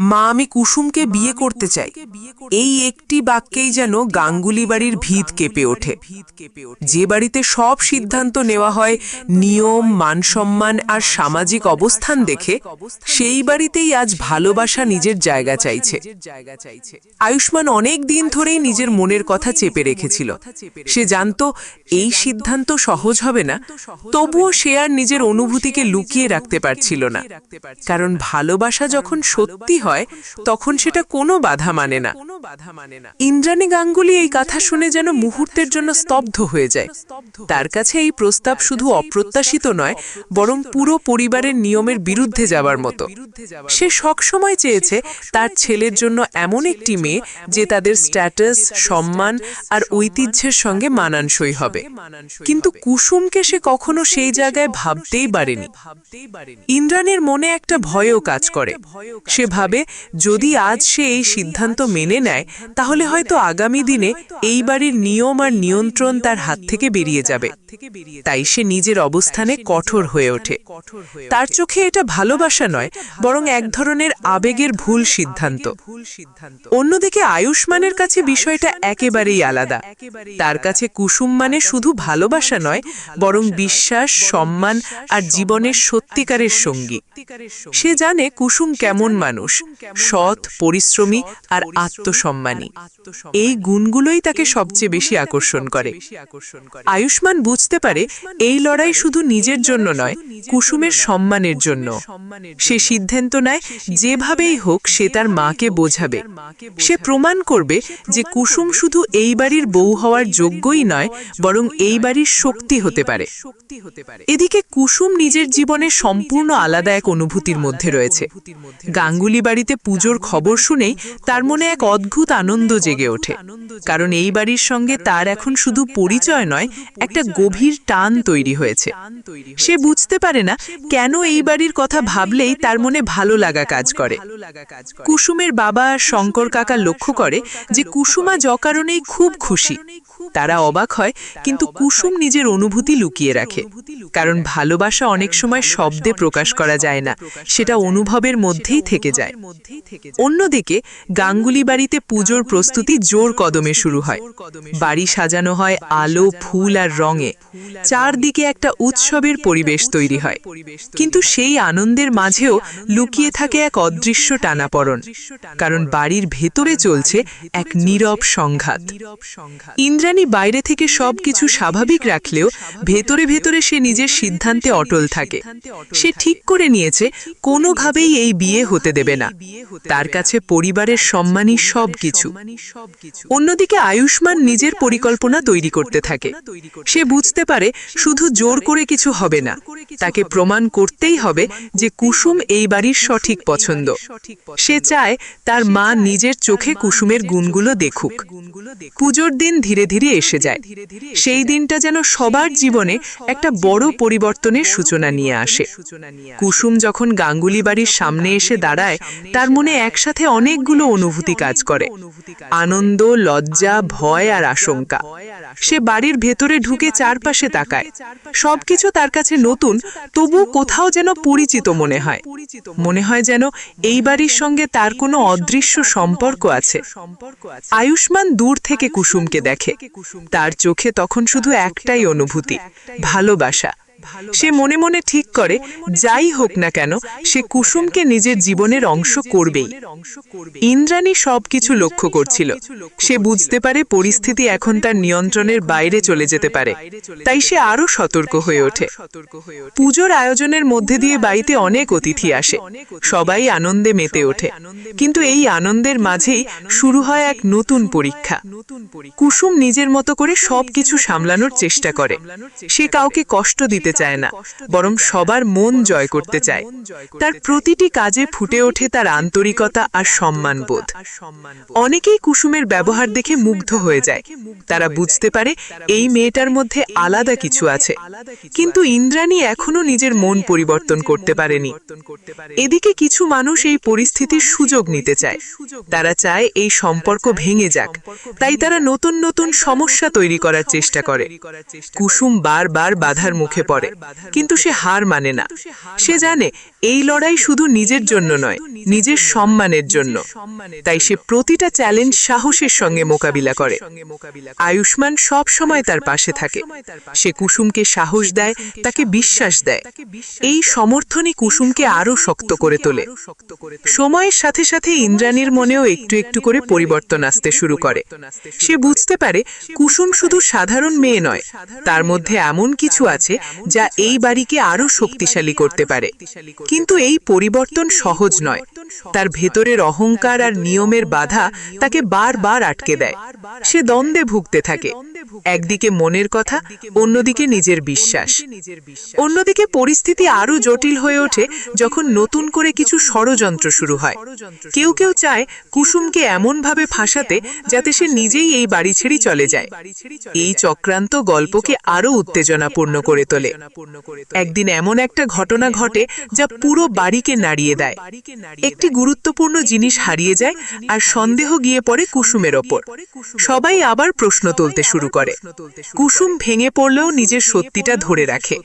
মা, আমি কুসুমকে বিয়ে করতে চাই। এই একটি বাক্যেই যেন গাঙ্গুলি বাড়ির ভিত কেঁপে ওঠে। যে বাড়িতে সব সিদ্ধান্ত নেওয়া হয় নিয়ম, মানসম্মান আর সামাজিক অবস্থান দেখে, সেই বাড়িতেই আজ ভালোবাসা নিজের জায়গা চাইছে। আয়ুষ্মান অনেক দিন ধরেই নিজের মনের কথা চেপে রেখেছিল। সে জানত এই সিদ্ধান্ত সহজ হবে না, তবুও সে আর নিজের অনুভূতিকে লুকিয়ে রাখতে পারছিল না। কারণ ভালোবাসা যখন সত্যি হয়, তখন সেটা কোনো বাধা মানে না। ইন্দ্রাণী গাঙ্গুলি এই কথা শুনে যেন মুহূর্তের জন্য স্তব্ধ হয়ে যায়। তার কাছে এই প্রস্তাব শুধু অপ্রত্যাশিত নয়, বরং পুরো পরিবারের নিয়মের বিরুদ্ধে যাবার মতো। সে সবসময় চেয়েছে তার ছেলের জন্য এমন একটি মেয়ে যে তাদের স্ট্যাটাস, সম্মান আর ঐতিহ্যের সঙ্গে মানানসই হবে। কিন্তু কুসুমকে সে কখনো সেই জায়গায় ভাবতেই পারেনি। ইন্দ্রাণীর মনে একটা ভয়ও কাজ করে। সে ভাবে, যদি আজ সে এই সিদ্ধান্ত মেনে নেয়, তাহলে হয়তো আগামী দিনে এই বাড়ির নিয়ম আর নিয়ন্ত্রণ তার হাত থেকে বেরিয়ে যাবে। তাই সে নিজের অবস্থানে কঠোর হয়ে ওঠে। তার চোখে এটা ভালোবাসা নয়, বরং এক ধরনের আবেগের ভুল সিদ্ধান্ত। অন্যদিকে আয়ুষ্মানের কাছে বিষয়টা একেবারেই আলাদা। তার কাছে কুসুম মানে শুধু ভালোবাসা নয়, বরং বিশ্বাস, সম্মান আর জীবনের সত্যিকারের সঙ্গী। সে জানে কুসুম কেমন মানুষ, সৎ, পরিশ্রমী আর আত্মসম্মানী। এই গুণগুলোই তাকে সবচেয়ে বেশি আকর্ষণ করে। আয়ুষ্মান বুঝতে পারে এই লড়াই শুধু নিজের জন্য নয়, কুসুমের সম্মানের জন্য। সে সিদ্ধান্ত নেয় যেভাবেই হোক সে তার মাকে বোঝাবে। সে প্রমাণ করবে যে কুসুম শুধু এই বাড়ির বউ হওয়ার যোগ্যই নয়, বরং এই বাড়ির শক্তি হতে পারে। এদিকে কুসুম নিজের জীবনে সম্পূর্ণ আলাদা এক অনুভূতির মধ্যে রয়েছে। গাঙ্গুলি বাড়িতে পুজোর খবর শুনেই তার মনে এক অদ্ভুত আনন্দ জেগে ওঠে। কারণ এই বাড়ির সঙ্গে তার এখন শুধু পরিচয় নয়, একটা গভীর টান তৈরি হয়েছে। সে বুঝতে পারে না কেন এই বাড়ির কথা ভাবলেই তার মনে ভালো লাগা কাজ করে। কুসুমের বাবা আর শঙ্কর কাকা লক্ষ্য করে যে কুসুম আজ অকারণেই খুব খুশি। তারা অবাক হয়, কিন্তু কুসুম নিজের অনুভূতি লুকিয়ে রাখে। কারণ ভালোবাসা অনেক সময় শব্দে প্রকাশ করা যায় না, সেটা অনুভবের মধ্যেই থেকে যায়। অন্যদিকে গাঙ্গুলি বাড়িতে পুজোর প্রস্তুতি জোর কদমে শুরু হয়। বাড়ি সাজানো হয় আলো, ফুল আর রঙে। চারদিকে একটা উৎসবের পরিবেশ তৈরি হয়। কিন্তু সেই আনন্দের মাঝেও লুকিয়ে থাকে এক অদৃশ্য টানাপড়ন। কারণ বাড়ির ভেতরে চলছে এক নীরব সংঘাত। ইন্দ্রাণী বাইরে থেকে সবকিছু স্বাভাবিক রাখলেও ভেতরে ভেতরে সে নিজের সিদ্ধান্তে অটল থাকে। সে ঠিক করে নিয়েছে কোনোভাবেই এই বিয়ে হতে দেবে না। তার কাছে পরিবারের সম্মানই সবকিছু। অন্যদিকে আয়ুষ্মান নিজের পরিকল্পনা তৈরি করতে থাকে। সে বুঝতে পারে শুধু জোর করে কিছু হবে না, তাকে প্রমাণ করতেই হবে যে কুসুম এই বাড়ির সঠিক পছন্দ। সে চায় তার মা নিজের চোখে কুসুমের গুণগুলো দেখুক। পুজোর দিন ধীরে ধীরে এসে যায়। সেই দিনটা যেন সবার জীবনে একটা বড় পরিবর্তনের সূচনা নিয়ে আসে। কুসুম যখন গাঙ্গুলি বাড়ির সামনে এসে দাঁড়ায়, তার মনে একসাথে অনেকগুলো অনুভূতি কাজ করে। আনন্দ, লজ্জা, ভয় আর আশঙ্কা। সে বাড়ির ভেতরে ঢুকে চারপাশে তাকায়। সবকিছু তার কাছে নতুন, তবু কোথাও যেন পরিচিত মনে হয়। মনে হয় যেন এই বাড়ির সঙ্গে তার কোনো অদৃশ্য সম্পর্ক আছে। আয়ুষ্মান দূর থেকে কুসুমকে দেখে। তার চোখে তখন শুধু একটাই অনুভূতি, ভালোবাসা। সে মনে মনে ঠিক করে, যাই হোক না কেন সে কুসুমকে নিজের জীবনের অংশ করবেই। ইন্দ্রাণী সবকিছু লক্ষ্য করছিল। সে বুঝতে পারে পরিস্থিতি এখন তার নিয়ন্ত্রণের বাইরে চলে যেতে পারে। তাই সে আরো সতর্ক হয়ে ওঠে। পুজোর আয়োজনের মধ্যে দিয়ে বাড়িতে অনেক অতিথি আসে। সবাই আনন্দে মেতে ওঠে। কিন্তু এই আনন্দের মাঝেই শুরু হয় এক নতুন পরীক্ষা। কুসুম নিজের মতো করে সবকিছু সামলানোর চেষ্টা করে। সে কাউকে কষ্ট দিতে চায় না, বরং সবার মন জয় করতে চায়। তার প্রতিটি কাজে ফুটে ওঠে তার আন্তরিকতা আর সম্মানবোধ। অনেকেই কুসুমের ব্যবহার দেখে মুগ্ধ হয়ে যায়। তারা বুঝতে পারে এই মেয়েটার মধ্যে আলাদা কিছু আছে। কিন্তু ইন্দ্রাণী এখনো নিজের মন পরিবর্তন করতে পারেনি। এদিকে কিছু মানুষ এই পরিস্থিতির সুযোগ নিতে চায়। তারা চায় এই সম্পর্ক ভেঙে যাক। তাই তারা নতুন নতুন সমস্যা তৈরি করার চেষ্টা করে। কুসুম বারবার বাধার মুখে পড়ে। করে, কিন্তু সে হার মানে না। সে জানে এই লড়াই শুধু নিজের জন্য নয়, নিজের সম্মানের জন্য। তাই সে প্রতিটা চ্যালেঞ্জ সাহসের সঙ্গে মোকাবিলা করে। আয়ুষ্মান সব সময় তার পাশে থাকে। সে কুসুমকে সাহস দেয়, তাকে বিশ্বাস দেয়। এই সমর্থনই কুসুমকে আরো শক্ত করে তোলে। সময়ের সাথে সাথে ইন্দ্রাণীর মনেও একটু একটু করে পরিবর্তন আসতে শুরু করে। সে বুঝতে পারে কুসুম শুধু সাধারণ মেয়ে নয়, তার মধ্যে এমন কিছু আছে যা এই বাড়িকে আরো শক্তিশালী করতে পারে। কিন্তু এই পরিবর্তন সহজ নয়। তার ভেতরের অহংকার আর নিয়মের বাধা তাকে বারবার আটকে দেয়। সে দ্বন্দ্বে ভুগতে থাকে, একদিকে মনের কথা, অন্যদিকে নিজের বিশ্বাস। অন্যদিকে পরিস্থিতি আরো জটিল হয়ে ওঠে যখন নতুন করে কিছু ষড়যন্ত্র শুরু হয়। কেউ কেউ চায় কুসুমকে এমনভাবে ফাঁসাতে যাতে সে নিজেই এই বাড়ি ছেড়ে চলে যায়। এই চক্রান্ত গল্পকে আরো উত্তেজনাপূর্ণ করে তোলে। একদিন এমন একটা ঘটনা ঘটে যা পুরো বাড়িকে নাড়িয়ে দেয়। একটি গুরুত্বপূর্ণ জিনিস হারিয়ে যায় আর সন্দেহ গিয়ে পড়ে কুসুমের ওপর। সবাই আবার প্রশ্ন তুলতে শুরু করে। কুসুম ভেঙে পড়লেও নিজের সত্যিটা ধরে রাখে।